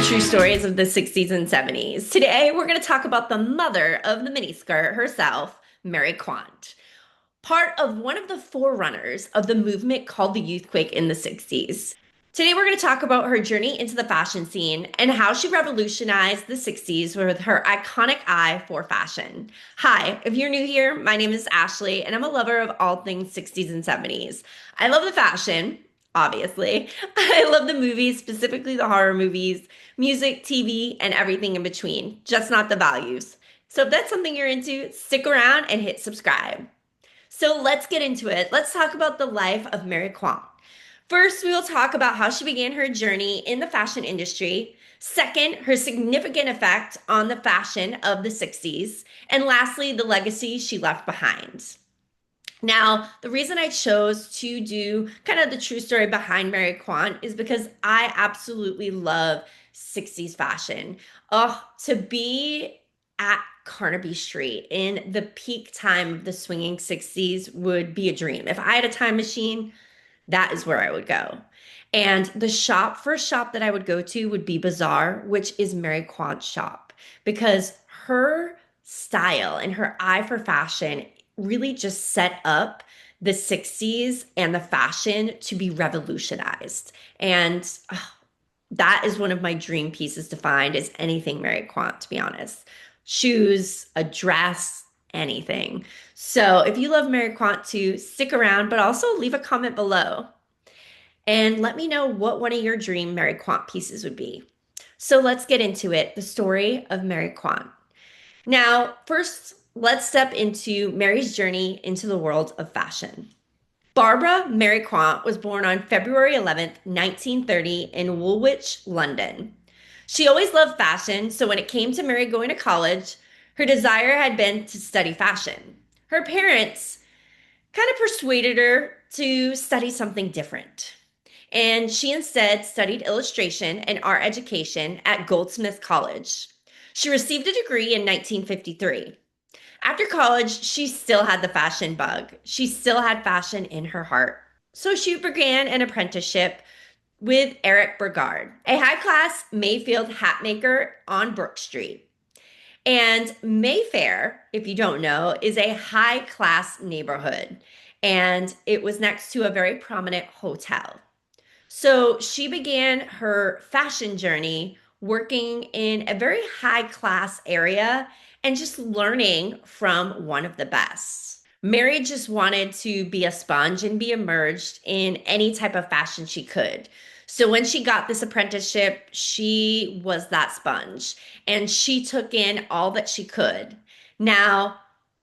true stories of the 60s and 70s. Today, we're going to talk about the mother of the miniskirt herself, Mary Quant, part of one of the forerunners of the movement called the Youthquake in the 60s. Today, we're going to talk about her journey into the fashion scene and how she revolutionized the 60s with her iconic eye for fashion. Hi, if you're new here, my name is Ashley, and I'm a lover of all things 60s and 70s. I love the fashion, obviously. I love the movies, specifically the horror movies, music, TV, and everything in between, just not the values. So if that's something you're into, stick around and hit subscribe. So let's get into it. Let's talk about the life of Mary Quant. First, we will talk about how she began her journey in the fashion industry. Second, her significant effect on the fashion of the 60s. And lastly, the legacy she left behind. Now, the reason I chose to do kind of the true story behind Mary Quant is because I absolutely love 60s fashion. Oh, to be at Carnaby Street in the peak time of the swinging 60s would be a dream. If I had a time machine, that is where I would go. And the first shop that I would go to would be Bazaar, which is Mary Quant's shop, because her style and her eye for fashion really just set up the 60s and the fashion to be revolutionized. And that is one of my dream pieces to find is anything Mary Quant, to be honest. Shoes, a dress, anything. So if you love Mary Quant too, stick around, but also leave a comment below and let me know what one of your dream Mary Quant pieces would be. So let's get into it, the story of Mary Quant. Now, first, let's step into Mary's journey into the world of fashion. Barbara Mary Quant was born on February 11th, 1930 in Woolwich, London. She always loved fashion, so when it came to Mary going to college, her desire had been to study fashion. Her parents kind of persuaded her to study something different. And she instead studied illustration and art education at Goldsmith College. She received a degree in 1953. After college, she still had the fashion bug. She still had fashion in her heart. So she began an apprenticeship with Eric Burgard, a high-class Mayfield hat maker on Brook Street. And Mayfair, if you don't know, is a high-class neighborhood, and it was next to a very prominent hotel. So she began her fashion journey working in a very high-class area and just learning from one of the best. Mary just wanted to be a sponge and be immersed in any type of fashion she could. So when she got this apprenticeship, she was that sponge and she took in all that she could. Now,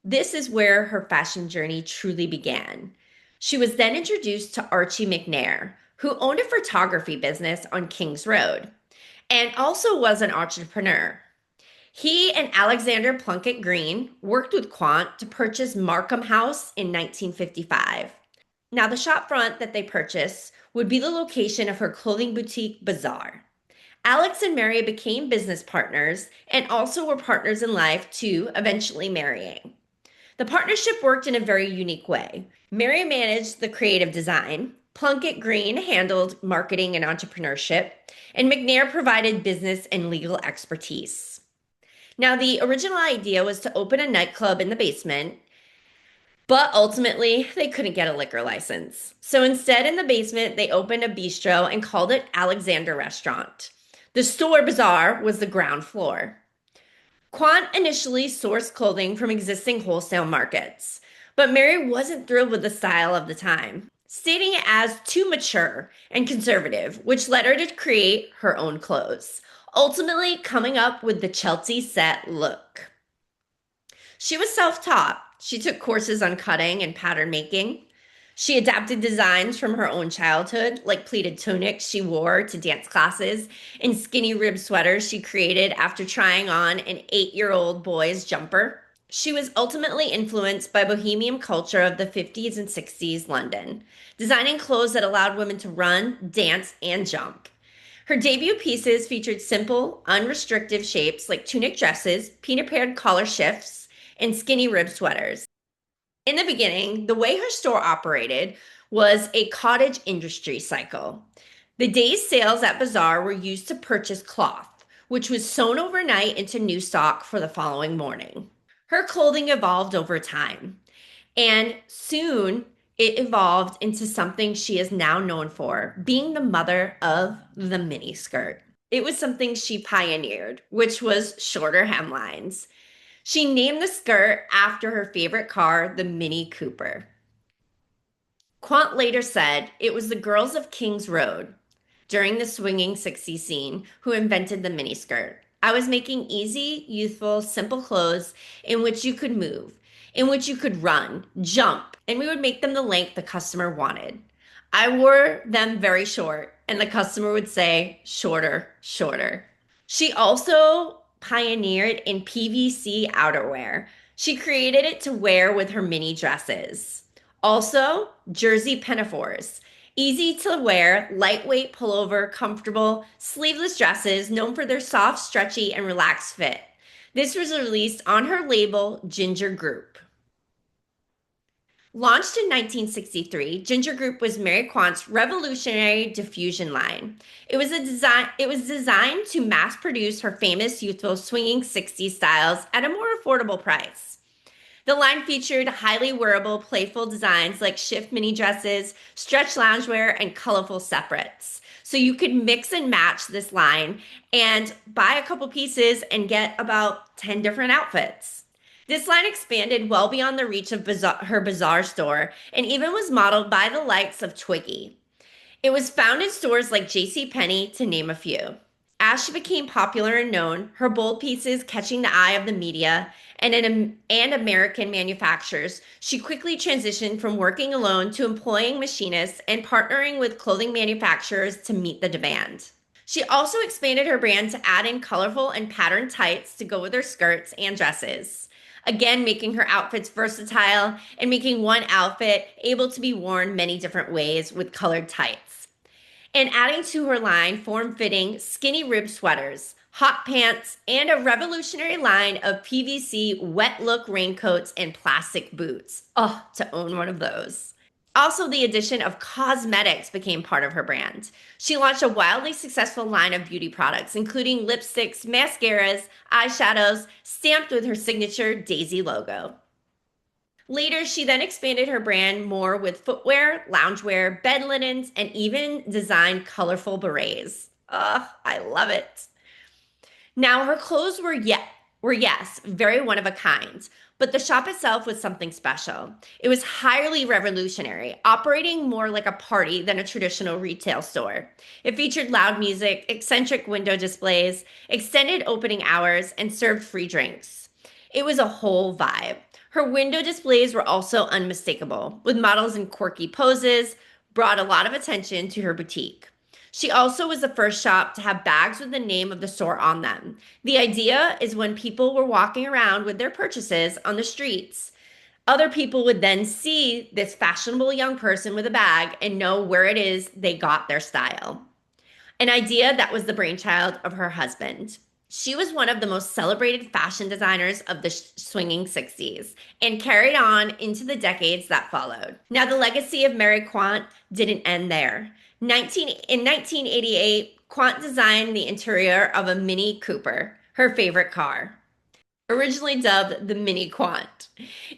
this is where her fashion journey truly began. She was then introduced to Archie McNair, who owned a photography business on Kings Road and also was an entrepreneur. He and Alexander Plunkett Green worked with Quant to purchase Markham House in 1955. Now, the shop front that they purchased would be the location of her clothing boutique, Bazaar. Alex and Mary became business partners and also were partners in life too, eventually marrying. The partnership worked in a very unique way. Mary managed the creative design, Plunkett Green handled marketing and entrepreneurship, and McNair provided business and legal expertise. Now, the original idea was to open a nightclub in the basement, but ultimately they couldn't get a liquor license. So instead, in the basement, they opened a bistro and called it Alexander Restaurant. The store Bazaar was the ground floor. Quant initially sourced clothing from existing wholesale markets, but Mary wasn't thrilled with the style of the time, stating it as too mature and conservative, which led her to create her own clothes, ultimately coming up with the Chelsea set look. She was self-taught. She took courses on cutting and pattern making. She adapted designs from her own childhood, like pleated tunics she wore to dance classes and skinny rib sweaters she created after trying on an 8-year-old boy's jumper. She was ultimately influenced by bohemian culture of the 50s and 60s London, designing clothes that allowed women to run, dance, and jump. Her debut pieces featured simple, unrestricted shapes like tunic dresses, peanut-paired collar shifts, and skinny rib sweaters. In the beginning, the way her store operated was a cottage industry cycle. The day's sales at Bazaar were used to purchase cloth, which was sewn overnight into new stock for the following morning. Her clothing evolved over time, and soon it evolved into something she is now known for, being the mother of the miniskirt. It was something she pioneered, which was shorter hemlines. She named the skirt after her favorite car, the Mini Cooper. Quant later said it was the girls of King's Road during the swinging 60s scene who invented the miniskirt. I was making easy, youthful, simple clothes in which you could move, in which you could run, jump, and we would make them the length the customer wanted. I wore them very short, and the customer would say, shorter, shorter. She also pioneered in PVC outerwear. She created it to wear with her mini dresses. Also, jersey pinafores. Easy to wear, lightweight pullover, comfortable, sleeveless dresses known for their soft, stretchy, and relaxed fit. This was released on her label, Ginger Group. Launched in 1963, Ginger Group was Mary Quant's revolutionary diffusion line. It was designed to mass produce her famous youthful swinging 60s styles at a more affordable price. The line featured highly wearable, playful designs like shift mini dresses, stretch loungewear, and colorful separates. So you could mix and match this line and buy a couple pieces and get about 10 different outfits. This line expanded well beyond the reach of her bazaar store and even was modeled by the likes of Twiggy. It was found in stores like J.C. Penney, to name a few. As she became popular and known, her bold pieces catching the eye of the media and American manufacturers, she quickly transitioned from working alone to employing machinists and partnering with clothing manufacturers to meet the demand. She also expanded her brand to add in colorful and patterned tights to go with her skirts and dresses. Again, making her outfits versatile and making one outfit able to be worn many different ways with colored tights. And adding to her line form-fitting skinny rib sweaters, hot pants, and a revolutionary line of PVC wet look raincoats and plastic boots. Oh, to own one of those. Also, the addition of cosmetics became part of her brand. She launched a wildly successful line of beauty products, including lipsticks, mascaras, eyeshadows, stamped with her signature Daisy logo. Later, she then expanded her brand more with footwear, loungewear, bed linens, and even designed colorful berets. Ugh, I love it. Now, her clothes were yes, very one of a kind, but the shop itself was something special. It was highly revolutionary, operating more like a party than a traditional retail store. It featured loud music, eccentric window displays, extended opening hours, and served free drinks. It was a whole vibe. Her window displays were also unmistakable, with models in quirky poses, brought a lot of attention to her boutique. She also was the first shop to have bags with the name of the store on them. The idea is when people were walking around with their purchases on the streets, other people would then see this fashionable young person with a bag and know where it is they got their style. An idea that was the brainchild of her husband. She was one of the most celebrated fashion designers of the swinging 60s and carried on into the decades that followed. Now, the legacy of Mary Quant didn't end there. In 1988, Quant designed the interior of a Mini Cooper, her favorite car, originally dubbed the Mini Quant.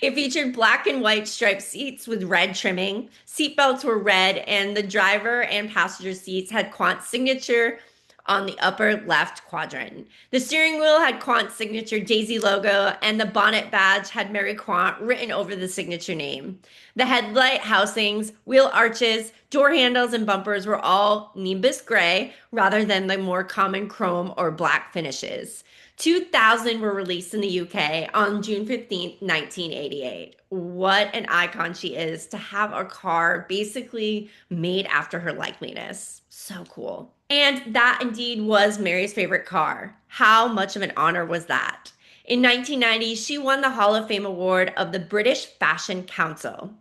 It featured black and white striped seats with red trimming. Seatbelts were red, and the driver and passenger seats had Quant's signature on the upper left quadrant. The steering wheel had Quant's signature Daisy logo, and the bonnet badge had Mary Quant written over the signature name. The headlight housings, wheel arches, door handles, and bumpers were all Nimbus gray rather than the more common chrome or black finishes. 2000 were released in the UK on June 15th, 1988. What an icon she is to have a car basically made after her likeness. So cool. And that indeed was Mary's favorite car. How much of an honor was that? In 1990, she won the Hall of Fame award of the British Fashion Council.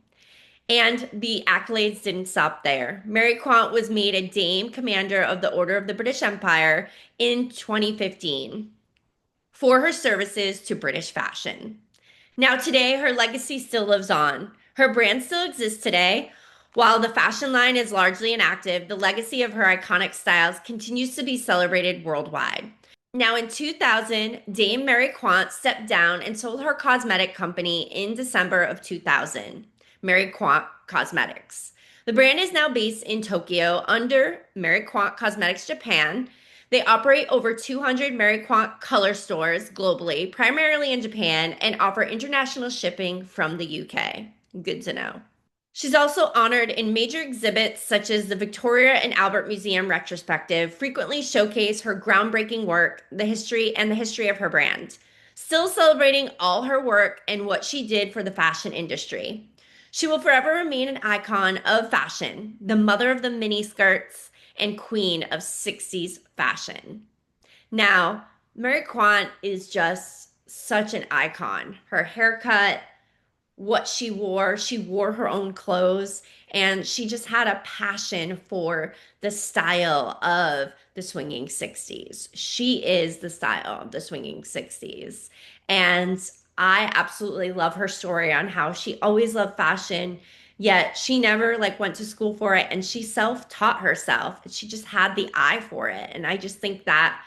And the accolades didn't stop there. Mary Quant was made a Dame Commander of the Order of the British Empire in 2015 for her services to British fashion. Now, today, her legacy still lives on. Her brand still exists today. While the fashion line is largely inactive, the legacy of her iconic styles continues to be celebrated worldwide. Now, in 2000, Dame Mary Quant stepped down and sold her cosmetic company in December of 2000, Mary Quant Cosmetics. The brand is now based in Tokyo under Mary Quant Cosmetics Japan. They operate over 200 Mary Quant color stores globally, primarily in Japan, and offer international shipping from the UK. Good to know. She's also honored in major exhibits such as the Victoria and Albert Museum retrospective, frequently showcase her groundbreaking work, the history of her brand, still celebrating all her work and what she did for the fashion industry. She will forever remain an icon of fashion, the mother of the mini skirts and queen of 60s fashion. Now, Mary Quant is just such an icon. Her haircut, what she wore her own clothes, and she just had a passion for the style of the swinging 60s. She is the style of the swinging 60s. And I absolutely love her story on how she always loved fashion, yet she never like went to school for it, and she self-taught herself. She just had the eye for it. And I just think that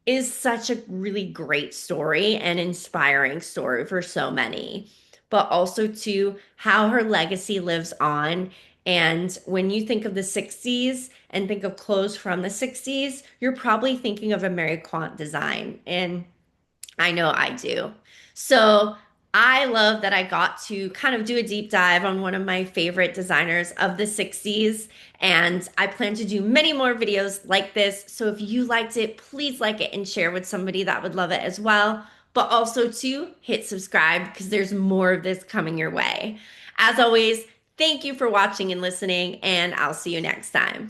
is such a really great story and inspiring story for so many, but also to how her legacy lives on. And when you think of the 60s and think of clothes from the 60s, you're probably thinking of a Mary Quant design. And I know I do. So I love that I got to kind of do a deep dive on one of my favorite designers of the 60s. And I plan to do many more videos like this. So if you liked it, please like it and share with somebody that would love it as well. But also to hit subscribe because there's more of this coming your way. As always, thank you for watching and listening, and I'll see you next time.